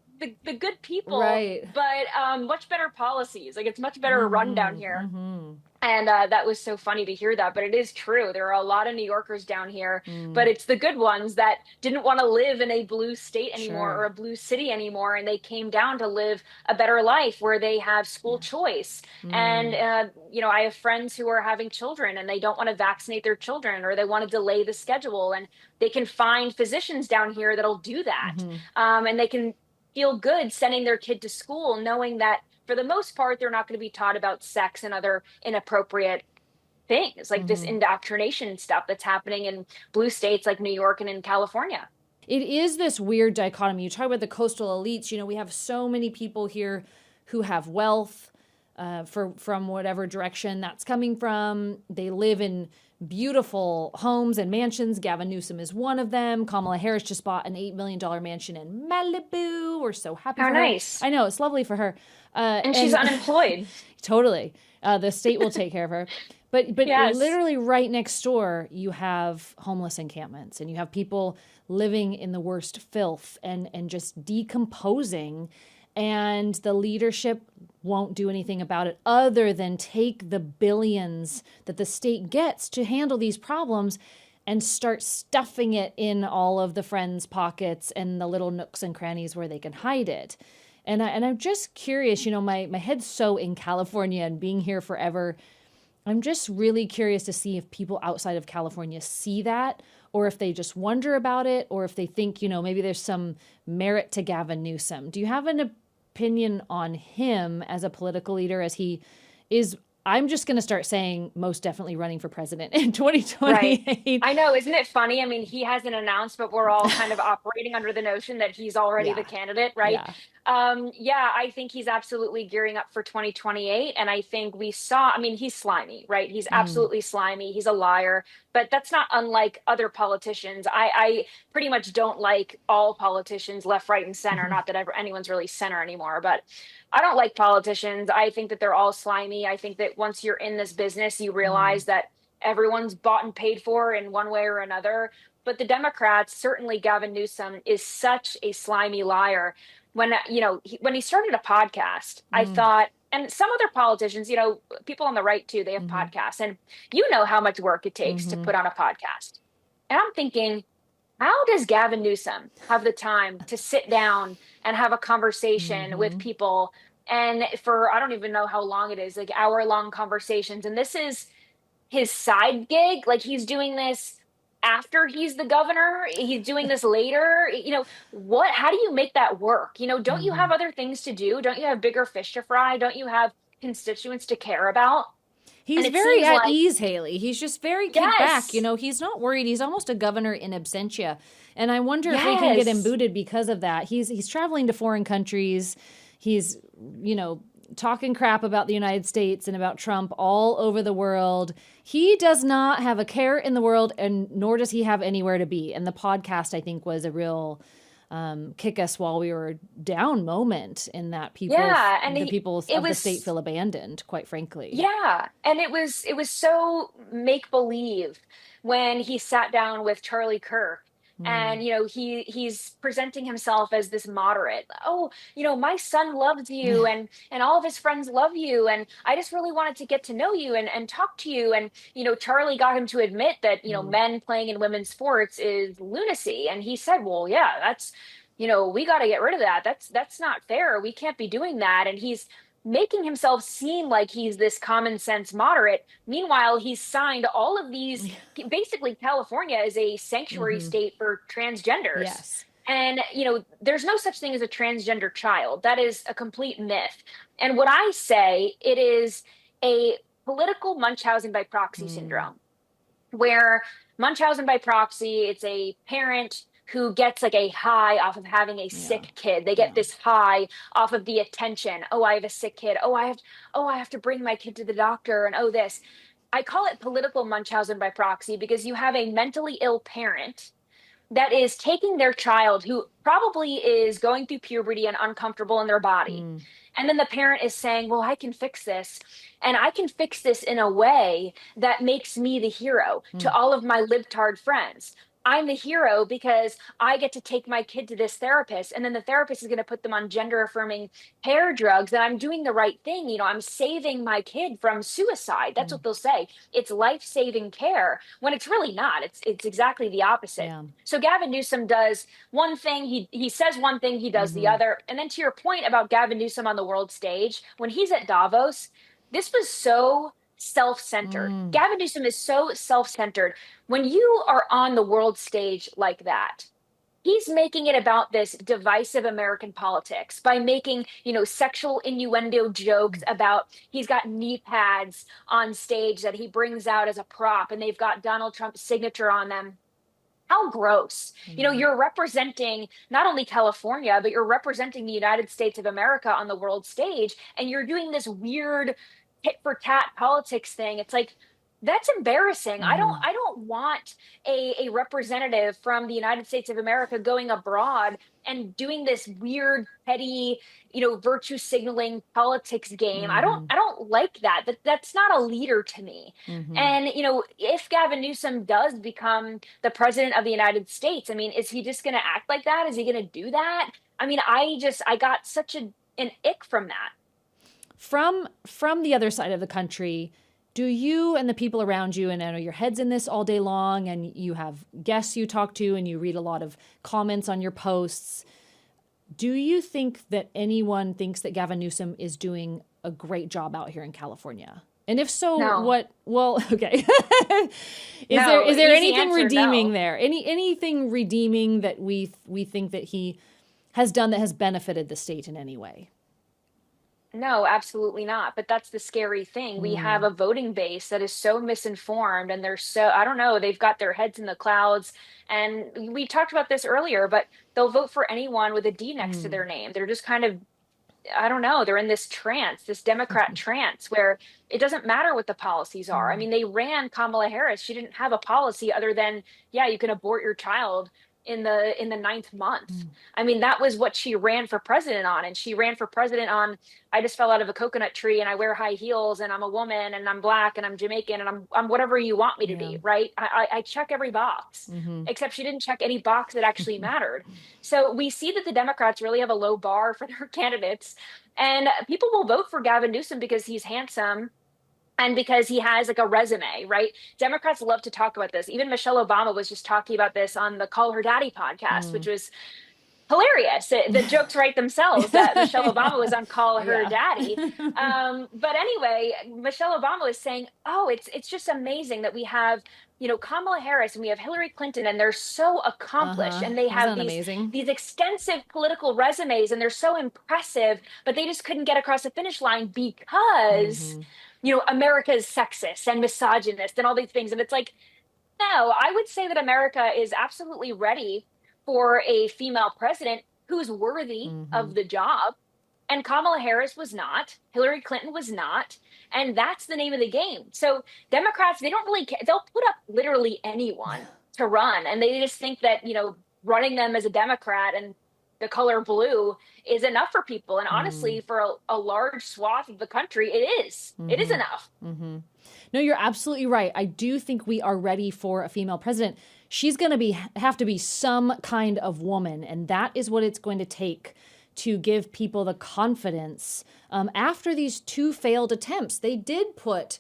B: the good people,
A: right?
B: But much better policies. Like, it's much better run down here. And that was so funny to hear that. But it is true. There are a lot of New Yorkers down here, but it's the good ones that didn't want to live in a blue state anymore or a blue city anymore. And they came down to live a better life where they have school choice. And, I have friends who are having children and they don't want to vaccinate their children, or they want to delay the schedule. And they can find physicians down here that'll do that. And they can feel good sending their kid to school, knowing that for the most part, they're not going to be taught about sex and other inappropriate things, like this indoctrination stuff that's happening in blue states like New York and in California.
A: It is this weird dichotomy. You talk about the coastal elites. We have so many people here who have wealth from whatever direction that's coming from. They live in beautiful homes and mansions. Gavin Newsom is one of them. Kamala Harris just bought an $8 million mansion in Malibu. We're so happy for her.
B: Nice.
A: I know, it's lovely for her.
B: And she's unemployed.
A: Totally. The state will take care of her. But
B: Yes.
A: Literally right next door, you have homeless encampments, and you have people living in the worst filth and just decomposing. And the leadership won't do anything about it other than take the billions that the state gets to handle these problems and start stuffing it in all of the friends' pockets and the little nooks and crannies where they can hide it. And I'm just curious, my head's so in California and being here forever. I'm just really curious to see if people outside of California see that, or if they just wonder about it, or if they think, maybe there's some merit to Gavin Newsom. Do you have an opinion on him as a political leader, as he is I'm just going to start saying most definitely running for president in 2028.
B: Right. I know, isn't it funny? I mean, he hasn't announced, but we're all kind of operating under the notion that he's already the
A: Yeah.
B: candidate, right?
A: Yeah.
B: Yeah, I think he's absolutely gearing up for 2028. And I think we saw, I mean, he's slimy, right? He's
A: Mm.
B: absolutely slimy. He's a liar, but that's not unlike other politicians. I pretty much don't like all politicians, left, right, and center. Not that anyone's really center anymore, but I don't like politicians. I think that they're all slimy. I think that once you're in this business, you
A: Mm.
B: realize that everyone's bought and paid for in one way or another. But the Democrats, certainly Gavin Newsom, is such a slimy liar. When when he started a podcast, I
A: Mm.
B: thought, and some other politicians, people on the right too, they have podcasts, and you know how much work it takes to put on a podcast. And I'm thinking, how does Gavin Newsom have the time to sit down and have a conversation with people? And for, I don't even know how long it is, like hour-long conversations. And this is his side gig. Like, he's doing this after he's the governor. He's doing this later. How do you make that work? Don't you have other things to do? Don't you have bigger fish to fry? Don't you have constituents to care about? And
A: He's
B: it
A: very
B: seems
A: at
B: like,
A: ease, Hayley. He's just very kicked back.
B: yes,
A: He's not worried. He's almost a governor in absentia. And I wonder if they can get him
B: yes.
A: booted because of that. He's traveling to foreign countries. He's, talking crap about the United States and about Trump all over the world. He does not have a care in the world, and nor does he have anywhere to be. And the podcast, I think, was a real kick us while we were down moment in that
B: Yeah, and
A: the people
B: it
A: of the state
B: was,
A: feel abandoned, quite frankly.
B: yeah, and it was so make believe when he sat down with Charlie Kirk.
A: Mm.
B: And he's presenting himself as this moderate. Oh, my son loves you, and all of his friends love you, and I just really wanted to get to know you and talk to you. And Charlie got him to admit that
A: Mm.
B: men playing in women's sports is lunacy. And he said, well, yeah, that's we got to get rid of that. That's not fair. We can't be doing that. And he's making himself seem like he's this common sense moderate. Meanwhile, he's signed all of these. Basically, California is a sanctuary state for transgenders.
A: Yes.
B: And, there's no such thing as a transgender child. That is a complete myth. And what I say, it is a political Munchausen by proxy
A: Mm.
B: syndrome, where Munchausen by proxy, it's a parent who gets like a high off of having a
A: Yeah.
B: sick kid. They
A: Yeah.
B: get this high off of the attention. Oh, I have a sick kid. Oh, I have to bring my kid to the doctor, and oh, this. I call it political Munchausen by proxy because you have a mentally ill parent that is taking their child who probably is going through puberty and uncomfortable in their body.
A: Mm.
B: And then the parent is saying, well, I can fix this. And I can fix this in a way that makes me the hero to
A: Mm.
B: all of my libtard friends. I'm the hero because I get to take my kid to this therapist, and then the therapist is going to put them on gender affirming hair drugs. And I'm doing the right thing. I'm saving my kid from suicide. That's
A: Mm.
B: what they'll say. It's life saving care when it's really not. It's exactly the opposite.
A: Yeah.
B: So Gavin Newsom does one thing. He says one thing. He does the other. And then to your point about Gavin Newsom on the world stage, when he's at Davos, this was so self-centered.
A: Mm.
B: Gavin Newsom is so self-centered. When you are on the world stage like that, he's making it about this divisive American politics by making, sexual innuendo jokes about he's got knee pads on stage that he brings out as a prop, and they've got Donald Trump's signature on them. How gross. You're representing not only California, but you're representing the United States of America on the world stage, and you're doing this weird tit for tat politics thing. It's like, that's embarrassing. I don't
A: Mm.
B: I don't want a representative from the United States of America going abroad and doing this weird petty, virtue signaling politics game. I don't
A: Mhm.
B: I don't like that. That's not a leader to me.
A: Mhm.
B: And if Gavin Newsom does become the president of the United States, I mean, is he just going to act like that? Is he going to do that? I mean, I got such an ick from that.
A: From the other side of the country, do you and the people around you, and I know your head's in this all day long, and you have guests you talk to, and you read a lot of comments on your posts, do you think that anyone thinks that Gavin Newsom is doing a great job out here in California? And if so,
B: No.
A: what? Well, okay.
B: No,
A: is there
B: easy
A: anything
B: answer,
A: redeeming
B: no.
A: there? Anything redeeming that we think that he has done that has benefited the state in any way?
B: No, absolutely not. But that's the scary thing. We have
A: Mm,
B: a voting base that is so misinformed and they're so, I don't know, they've got their heads in the clouds. And we talked about this earlier, but they'll vote for anyone with a D next to
A: mm,
B: their name. They're just kind of, I don't know, they're in this trance, this Democrat trance where it doesn't matter what the policies are. I
A: mm,
B: mean, they ran Kamala Harris. She didn't have a policy other than, yeah, you can abort your child in the ninth month.
A: mm.
B: I mean, that was what she ran for president on. And she ran for president on, I just fell out of a coconut tree and I wear high heels and I'm a woman and I'm black and I'm Jamaican and I'm whatever you want me to
A: Yeah.
B: be, right? I check every box,
A: Mm-hmm.
B: except she didn't check any box that actually mattered. So we see that the Democrats really have a low bar for their candidates. And people will vote for Gavin Newsom because he's handsome and because he has like a resume, right? Democrats love to talk about this. Even Michelle Obama was just talking about this on the Call Her Daddy podcast, which
A: Mm.
B: was hilarious. The jokes write themselves that Michelle Obama was on Call Her
A: Yeah.
B: Daddy. But anyway, Michelle Obama was saying, "Oh, it's just amazing that we have." Kamala Harris and we have Hillary Clinton, and they're so accomplished,
A: Uh-huh.
B: and they
A: Isn't
B: have
A: that
B: these
A: amazing?
B: these extensive political resumes, and they're so impressive, but they just couldn't get across the finish line because
A: Mm-hmm.
B: America is sexist and misogynist and all these things. And it's like, no, I would say that America is absolutely ready for a female president who's worthy
A: Mm-hmm.
B: of the job. And Kamala Harris was not. Hillary Clinton was not. And that's the name of the game. So Democrats, they don't really care. They'll put up literally anyone to run. And they just think that, running them as a Democrat and the color blue is enough for people. And
A: Mm.
B: honestly, for a large swath of the country, it is. It is
A: Mm-hmm.
B: enough.
A: Mm-hmm. No, you're absolutely right. I do think we are ready for a female president. She's going to have to be some kind of woman, and that is what it's going to take to give people the confidence. After these two failed attempts, they did put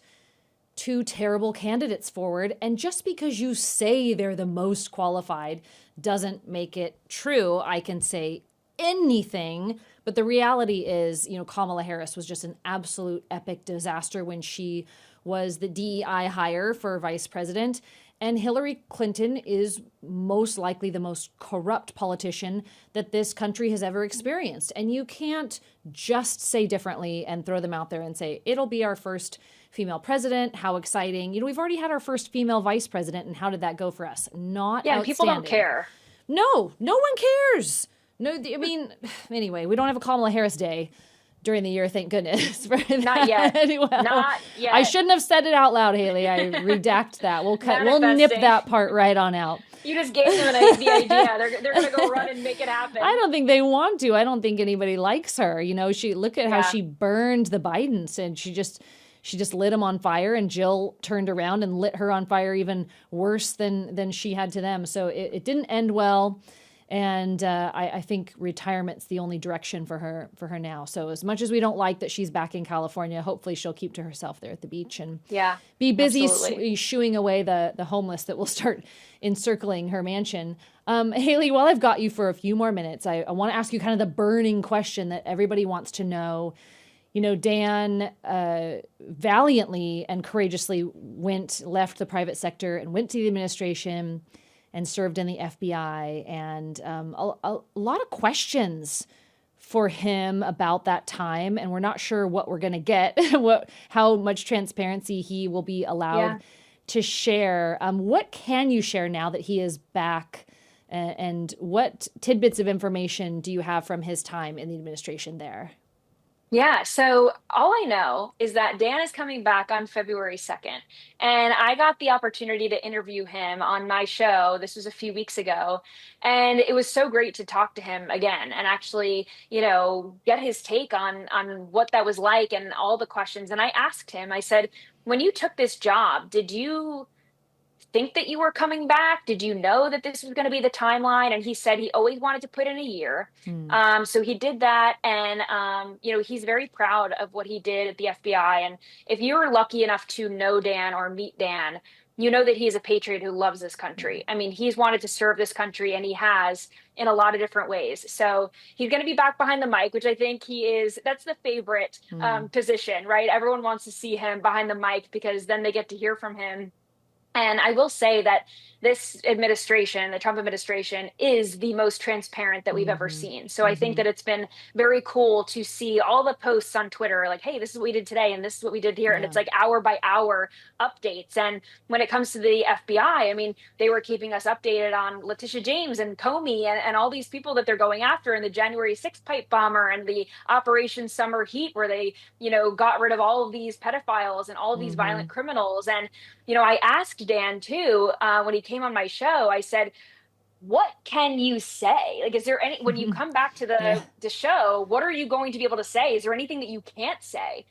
A: two terrible candidates forward, and just because you say they're the most qualified doesn't make it true. I can say anything, but the reality is, Kamala Harris was just an absolute epic disaster when she was the DEI hire for vice president. And Hillary Clinton is most likely the most corrupt politician that this country has ever experienced. And you can't just say differently and throw them out there and say, it'll be our first female president. How exciting. We've already had our first female vice president. And how did that go for us? Not
B: Yeah, and people don't
A: outstanding.
B: care.
A: No, no one cares. No, I mean, anyway, we don't have a Kamala Harris day during the year, thank goodness. For
B: Not yet.
A: Anyway,
B: Not yet.
A: I shouldn't have said it out loud, Haley. I redact that. We'll nip
B: Manifesting.
A: that part right on out.
B: You just gave them the idea. They're gonna go run and make it happen.
A: I don't think they want to. I don't think anybody likes her. She look at how
B: Yeah.
A: she burned the Bidens, and she just lit them on fire, and Jill turned around and lit her on fire even worse than she had to them. So it didn't end well. And I think retirement's the only direction for her now. So as much as we don't like that she's back in California, hopefully she'll keep to herself there at the beach and
B: Yeah.
A: be busy
B: Absolutely.
A: shooing away the homeless that will start encircling her mansion. Haley, while I've got you for a few more minutes, I want to ask you kind of the burning question that everybody wants to know. Dan valiantly and courageously left the private sector and went to the administration and served in the FBI, and a lot of questions for him about that time, and we're not sure what we're going to get, how much transparency he will be allowed to share. What can you share now that he is back, and what tidbits of information do you have from his time in the administration there?
B: Yeah, so all I know is that Dan is coming back on February 2nd. And I got the opportunity to interview him on my show. This was a few weeks ago. And it was so great to talk to him again and actually, get his take on what that was like and all the questions. And I asked him, I said, when you took this job, did you think that you were coming back? Did you know that this was going to be the timeline? And he said he always wanted to put in a year.
A: Hmm.
B: So he did that. And, he's very proud of what he did at the FBI. And if you were lucky enough to know Dan or meet Dan, you know that he is a patriot who loves this country. I mean, he's wanted to serve this country and he has in a lot of different ways. So he's going to be back behind the mic, which I think that's the favorite position, right? Everyone wants to see him behind the mic because then they get to hear from him And I will say that this administration, the Trump administration, is the most transparent that we've ever seen. So I think that it's been very cool to see all the posts on Twitter, like, hey, this is what we did today, and this is what we did here. And it's like hour by hour updates. And when it comes to the FBI, I mean, they were keeping us updated on Letitia James and Comey and all these people that they're going after, and the January 6th pipe bomber and the Operation Summer Heat, where they, got rid of all of these pedophiles and all of these violent criminals. And I asked Dan too, when he came on my show, I said, what can you say? Like, is there any, when you come back to the show, what are you going to be able to say? Is there anything that you can't say?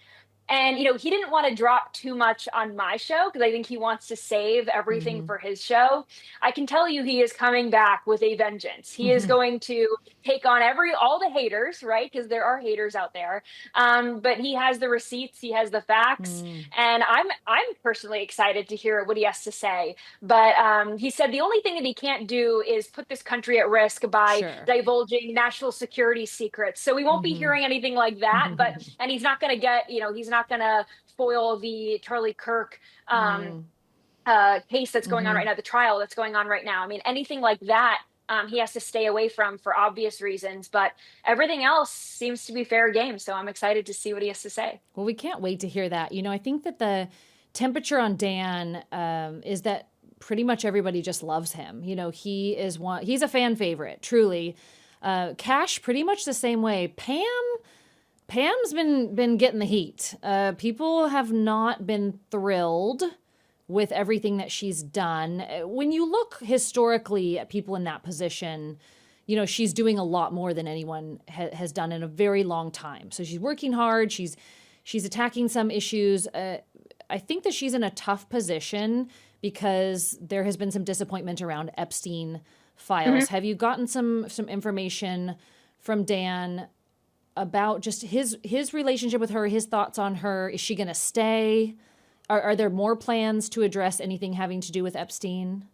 B: And, he didn't want to drop too much on my show because I think he wants to save everything for his show. I can tell you he is coming back with a vengeance. He is going to take on all the haters, right? Because there are haters out there. But he has the receipts, he has the facts. And I'm personally excited to hear what he has to say. But he said the only thing that he can't do is put this country at risk by divulging national security secrets. So we won't be hearing anything like that. And he's not going to get, he's not going to foil the Charlie Kirk case that's going on right now, the trial that's going on right now. I mean, anything like that, he has to stay away from for obvious reasons, but everything else seems to be fair game. So I'm excited to see what he has to say.
A: Well, we can't wait to hear that. I think that the temperature on Dan is that pretty much everybody just loves him. He's a fan favorite, truly. Cash, pretty much the same way. Pam's been getting the heat. People have not been thrilled with everything that she's done. When you look historically at people in that position, she's doing a lot more than anyone has done in a very long time. So she's working hard. She's attacking some issues. I think that she's in a tough position because there has been some disappointment around Epstein files. Have you gotten some information from Dan about just his relationship with her, his thoughts on her? Is she going to stay? Are there more plans to address anything having to do with Epstein?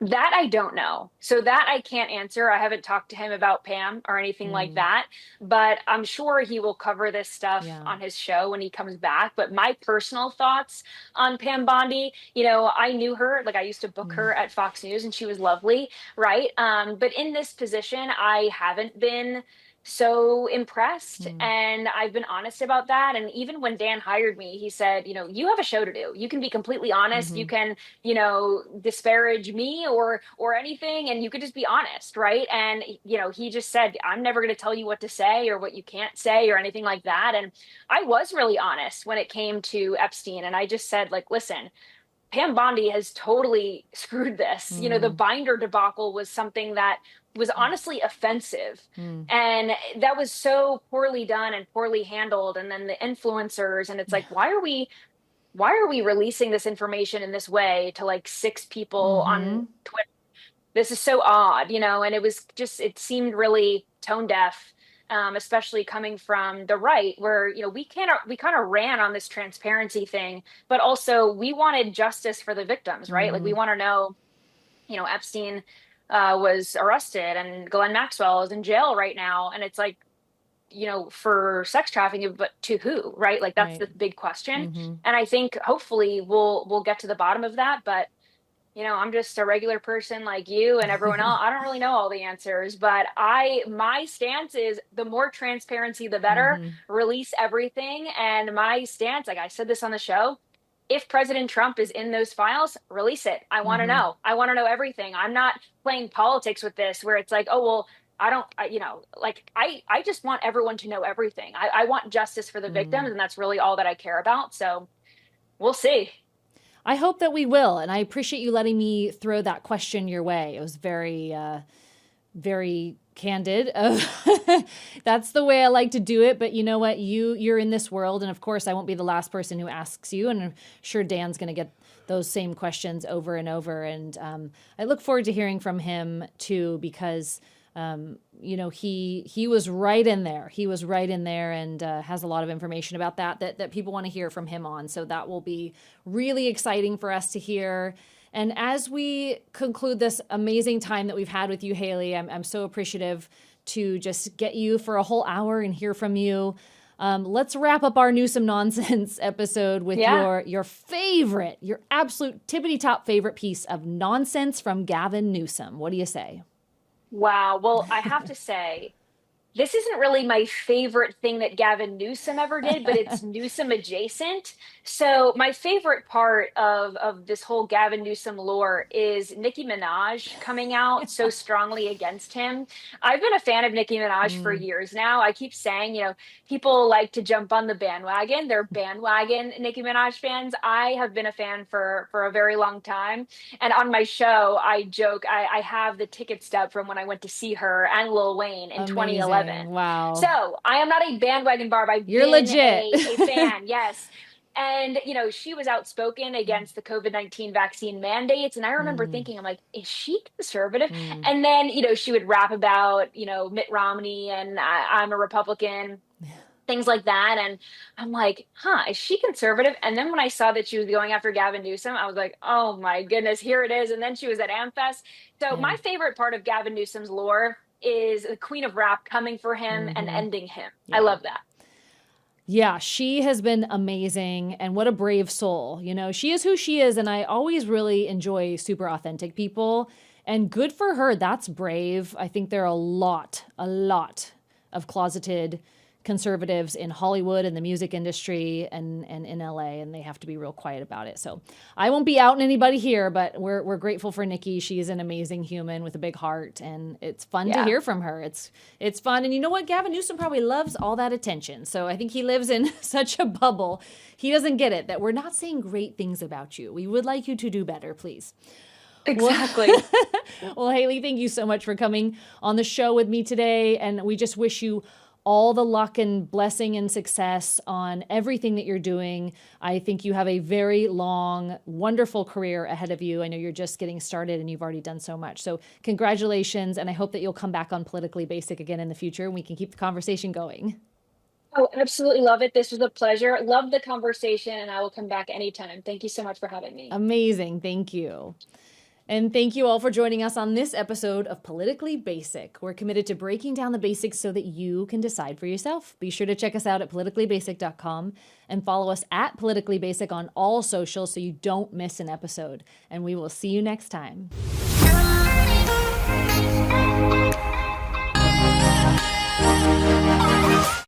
B: That I don't know. So that I can't answer. I haven't talked to him about Pam or anything like that, but I'm sure he will cover this stuff on his show when he comes back. But my personal thoughts on Pam Bondi, I knew her, like I used to book her at Fox News and she was lovely, right? But in this position, I haven't been so impressed. And I've been honest about that. And even when Dan hired me, he said, you have a show to do. You can be completely honest. You can, disparage me or anything, and you could just be honest. Right. And, he just said, I'm never going to tell you what to say or what you can't say or anything like that. And I was really honest when it came to Epstein. And I just said, like, listen, Pam Bondi has totally screwed this. The binder debacle was something that was honestly offensive. And that was so poorly done and poorly handled. And then the influencers, and it's like, why are we releasing this information in this way to like 6 people on Twitter? This is so odd, and it seemed really tone deaf. Especially coming from the right, where we kind of ran on this transparency thing, but also we wanted justice for the victims, right? Like we want to know, Epstein was arrested and Ghislaine Maxwell is in jail right now, and it's like, for sex trafficking, but to who, right? Like that's the big question. And I think hopefully we'll get to the bottom of that, but. I'm just a regular person like you and everyone else. I don't really know all the answers, but my stance is the more transparency, the better. Release everything. And my stance, like I said this on the show, if President Trump is in those files, release it. I want to know. I want to know everything. I'm not playing politics with this where it's like, oh, well, I just want everyone to know everything. I want justice for the victims, and that's really all that I care about. So we'll see.
A: I hope that we will, and I appreciate you letting me throw that question your way. It was very, very candid. That's the way I like to do it, but you know what? You're in this world, and of course, I won't be the last person who asks you, and I'm sure Dan's going to get those same questions over and over, and I look forward to hearing from him, too, because... he was right in there. He was right in there and has a lot of information about that people want to hear from him on. So that will be really exciting for us to hear. And as we conclude this amazing time that we've had with you, Hayley, I'm so appreciative to just get you for a whole hour and hear from you. Let's wrap up our Newsom nonsense episode with your favorite, your absolute tippity top favorite piece of nonsense from Gavin Newsom. What do you say?
B: Wow. Well, I have to say, this isn't really my favorite thing that Gavin Newsom ever did, but it's Newsom adjacent. So my favorite part of this whole Gavin Newsom lore is Nicki Minaj coming out so strongly against him. I've been a fan of Nicki Minaj for years now. I keep saying, people like to jump on the bandwagon. They're bandwagon Nicki Minaj fans. I have been a fan for a very long time. And on my show, I joke, I have the ticket stub from when I went to see her and Lil Wayne in 2011.
A: Wow.
B: So I am not a bandwagon Barb.
A: You're
B: been
A: legit.
B: a fan. Yes. And, she was outspoken against the COVID-19 vaccine mandates. And I remember thinking, I'm like, is she conservative? And then, she would rap about, Mitt Romney and I'm a Republican, things like that. And I'm like, is she conservative? And then when I saw that she was going after Gavin Newsom, I was like, oh my goodness, here it is. And then she was at AmFest. So my favorite part of Gavin Newsom's lore is the queen of rap coming for him and ending him. I love that.
A: Yeah, she has been amazing, and what a brave soul. She is who she is, and I always really enjoy super authentic people, and good for her. That's brave. I think there are a lot of closeted conservatives in Hollywood and the music industry and in LA, and they have to be real quiet about it. So I won't be outing anybody here, but we're grateful for Nicki. She's an amazing human with a big heart, and it's fun to hear from her. It's fun. And you know what? Gavin Newsom probably loves all that attention. So I think he lives in such a bubble. He doesn't get it that we're not saying great things about you. We would like you to do better, please.
B: Exactly.
A: Well, Hayley, thank you so much for coming on the show with me today. And we just wish you all the luck and blessing and success on everything that you're doing. I think you have a very long, wonderful career ahead of you. I know you're just getting started and you've already done so much. So congratulations. And I hope that you'll come back on Politically Basic again in the future and we can keep the conversation going.
B: Oh, absolutely love it. This was a pleasure. Love the conversation, and I will come back anytime. Thank you so much for having me.
A: Amazing. Thank you. And thank you all for joining us on this episode of Politically Basic. We're committed to breaking down the basics so that you can decide for yourself. Be sure to check us out at politicallybasic.com and follow us at Politically Basic on all socials so you don't miss an episode. And we will see you next time.